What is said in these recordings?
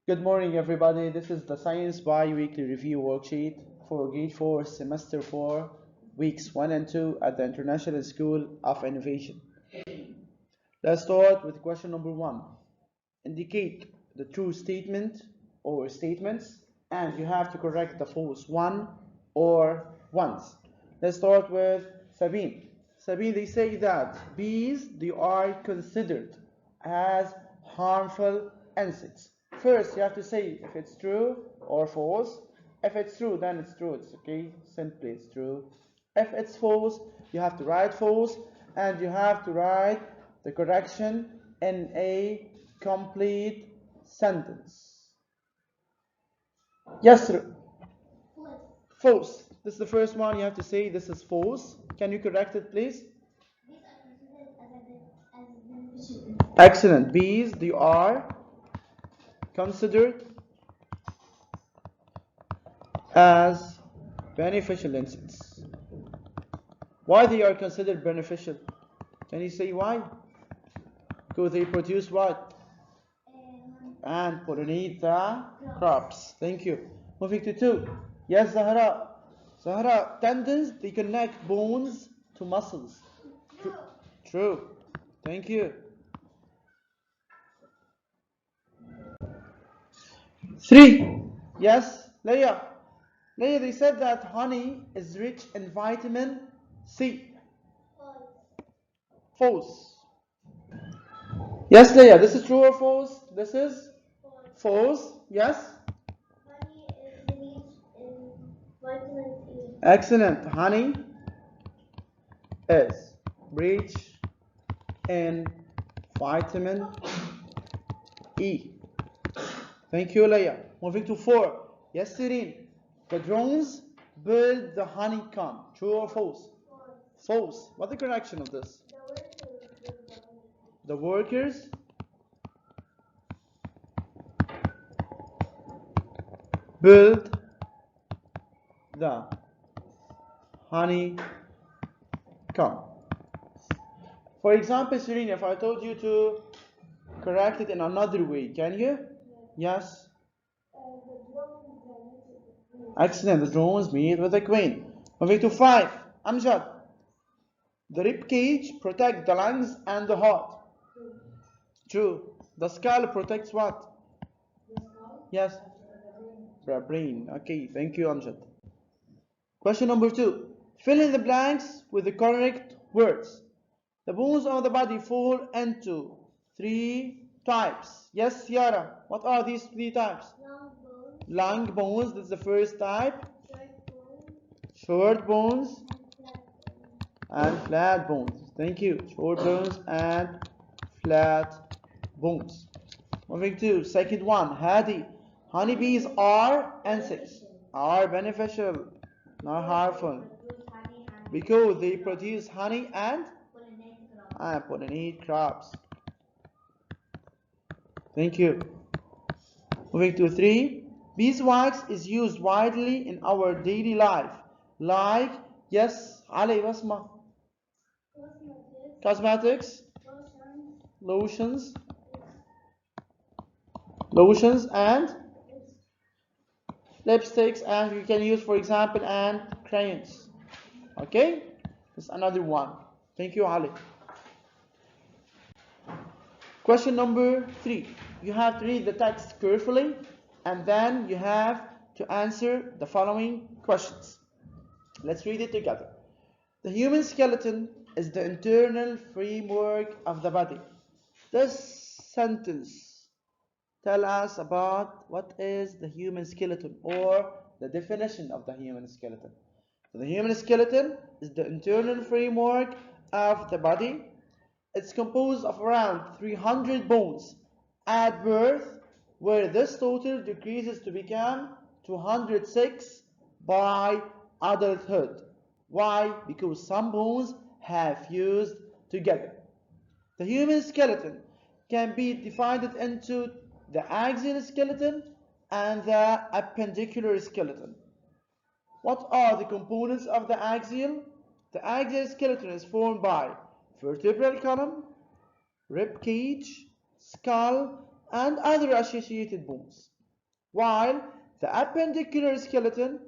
Good morning, everybody. This is the Science Bi-Weekly Review Worksheet for Grade 4, Semester 4, Weeks 1 and 2 at the International School of Innovation. Let's start with question number 1. Indicate the true statement or statements, and you have to correct the false one or ones. Let's start with Sabine. Sabine, they say that bees, they are considered as harmful insects. First, you have to say if it's true or false. If it's true, then it's true. It's okay. Simply, it's true. If it's false, you have to write false, and you have to write the correction in a complete sentence. Yes, sir. False. This is the first one you have to say. This is false. Can you correct it, please? Excellent. Bees, they are considered as beneficial insects. Why they are considered beneficial? Can you say why? Because they produce what? And pollinate the crops. Thank you. Moving to 2. Yes, Zahra. Zahra, tendons, they connect bones to muscles. True. Thank you. 3. Yes, Leia. Leia, they said that honey is rich in vitamin C. False. Yes, Leia, this is true or false? This is false. Yes? Honey is rich in vitamin E. Excellent. Honey is rich in vitamin E. Thank you, Leia. Moving to 4. Yes, Serene. The drones build the honeycomb. True or false? False. What's the correction of this? The workers build the honeycomb. For example, Serene, if I told you to correct it in another way, can you? Yes. Excellent. The drones meet with the queen. Moving to 5. Amjad. The rib cage protects the lungs and the heart. True. The skull protects what? Yes. The brain. Okay. Thank you, Amjad. Question number 2. Fill in the blanks with the correct words. The bones of the body fall into 3 types. Yes, Yara. What are these 3 types? Long bones. That's the first type. Short bones and flat bones. Thank you. Short bones and flat bones. Moving to second one. Hadi. Honeybees are insects. Are beneficial, not harmful. Because they produce honey and pollinate crops. Thank you. Moving to 3. Beeswax is used widely in our daily life. Like, yes, Ali Basma. Cosmetics, lotions, and lipsticks, and you can use, for example, and crayons. Okay? This is another one. Thank you, Ali. Question number 3. You have to read the text carefully, and then you have to answer the following questions. Let's read it together. The human skeleton is the internal framework of the body. This sentence tells us about what is the human skeleton, or the definition of the human skeleton. So the human skeleton is the internal framework of the body. It's composed of around 300 bones at birth, where this total decreases to become 206 by adulthood. Why? Because some bones have fused together. The human skeleton can be divided into the axial skeleton and the appendicular skeleton. What are the components of the axial? The axial skeleton is formed by vertebral column, rib cage, skull, and other associated bones. while the appendicular skeleton,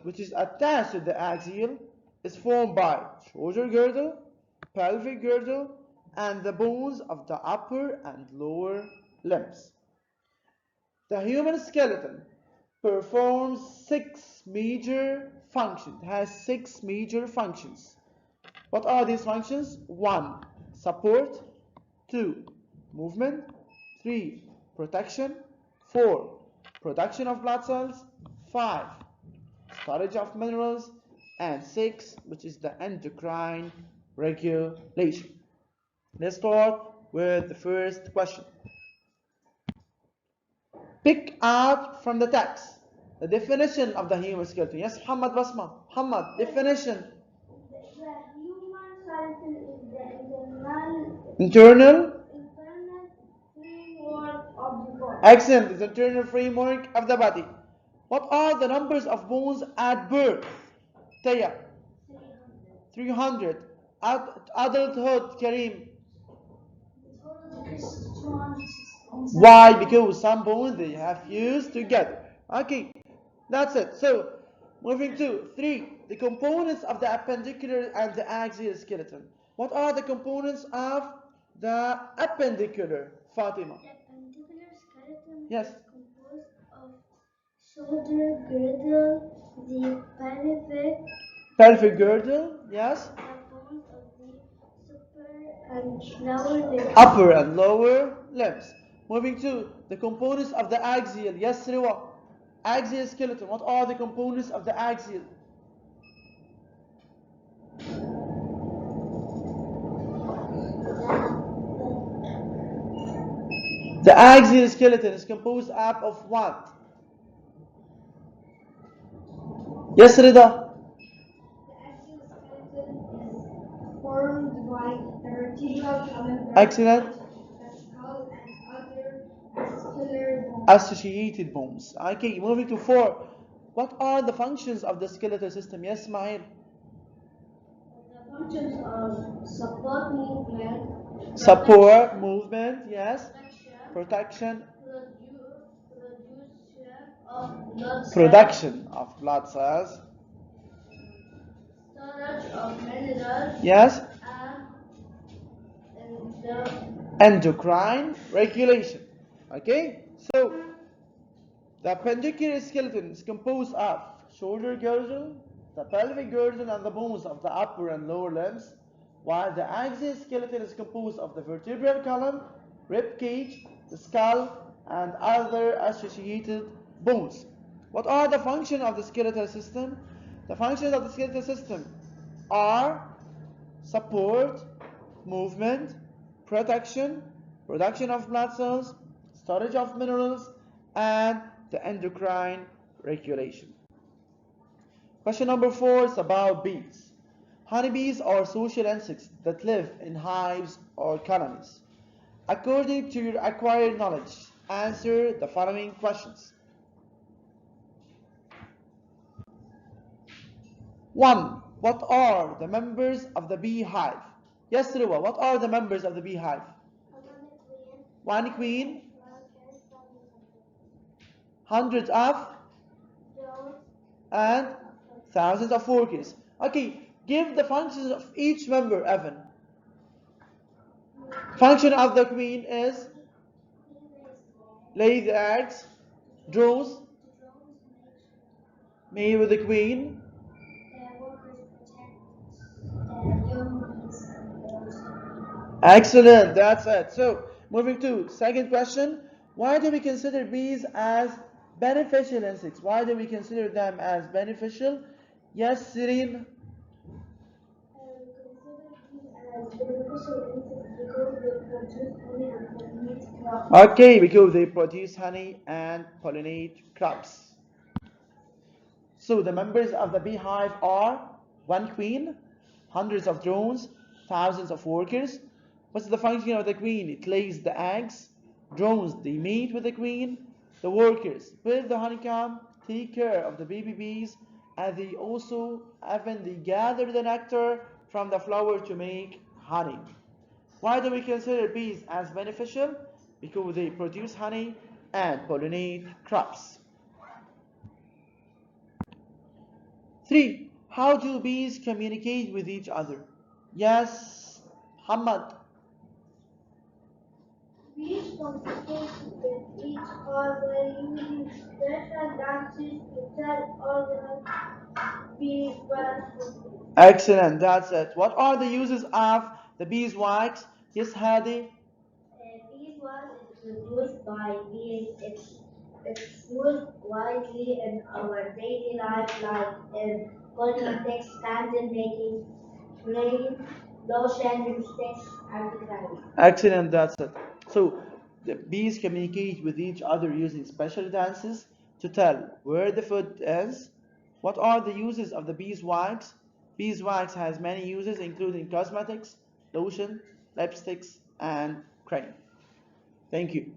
which is attached to the axial, is formed by shoulder girdle, pelvic girdle, and the bones of the upper and lower limbs. The human skeleton performs 6 major functions. It has 6 major functions. What are these functions? 1. Support. 2. Movement. 3. Protection. 4. Production of blood cells. 5. Storage of minerals. And 6, which is the endocrine regulation. Let's start with the first question. Pick out from the text the definition of the human skeleton. Yes, Muhammad Basma. Muhammad, definition. The human skeleton is the Internal framework of the body. Excellent. The internal framework of the body. What are the numbers of bones at birth? Taya. 300. At adulthood, Kareem. Why? Because some bones they have fused together. Okay, that's it. So, moving to 3. The components of the appendicular and the axial skeleton. What are the components of the appendicular, Fatima? The appendicular skeleton Yes. is composed of shoulder girdle, the Pelvic girdle, yes. the bones of the Upper and lower limbs. Moving to the components of the axial. Yes, Riwa. Axial skeleton. What are the components of the axial? The axial skeleton is composed up of what? Yes, Rida. The axial skeleton is formed by the vertebral column, Excellent. the skull, and other muscular bones. Associated bones. Okay, moving to 4. What are the functions of the skeletal system? Yes, Mahir. The functions are support movement, Support, movement, yes. protection, Protection. production of blood cells, Production of blood cells. storage of minerals, Yes. and the Endocrine regulation. Okay, so the appendicular skeleton is composed of shoulder girdle, the pelvic girdle, and the bones of the upper and lower limbs, while the axial skeleton is composed of the vertebral column, rib cage, the skull, and other associated bones. What are the functions of the skeletal system? The functions of the skeletal system are support, movement, protection, production of blood cells, storage of minerals, and the endocrine regulation. Question number 4 is about bees. Honeybees are social insects that live in hives or colonies. According to your acquired knowledge, answer the following questions. 1. What are the members of the beehive? Yes, Ruwa, what are the members of the beehive? One queen, hundreds of, and thousands of workers. Okay, give the functions of each member, Evan. Function of the queen is lay the eggs, drones, mate with the queen. Excellent, that's it. So, moving to second question. Why do we consider bees as beneficial insects? Why do we consider them as beneficial? Yes, Serene? Okay, because they produce honey and pollinate crops. So the members of the beehive are one queen, hundreds of drones, thousands of workers. What's the function of the queen? It lays the eggs. Drones, they mate with the queen. The workers build the honeycomb, take care of the baby bees, and they also even they gather the nectar from the flower to make honey. Why do we consider bees as beneficial? Because they produce honey and pollinate crops. 3. How do bees communicate with each other? Yes, Muhammad. Bees communicate with each other using special dances to tell other bees where to be. Excellent, that's it. What are the uses of the beeswax? Yes, Hadi. Beeswax is produced by bees. It's used widely in our daily life, like in cosmetics, candle making, cream, lotion, lipsticks, articles. Excellent, that's it. So the bees communicate with each other using special dances to tell where the food is. What are the uses of the beeswax? Beeswax has many uses, including cosmetics, lotion, lipsticks, and cream. Thank you.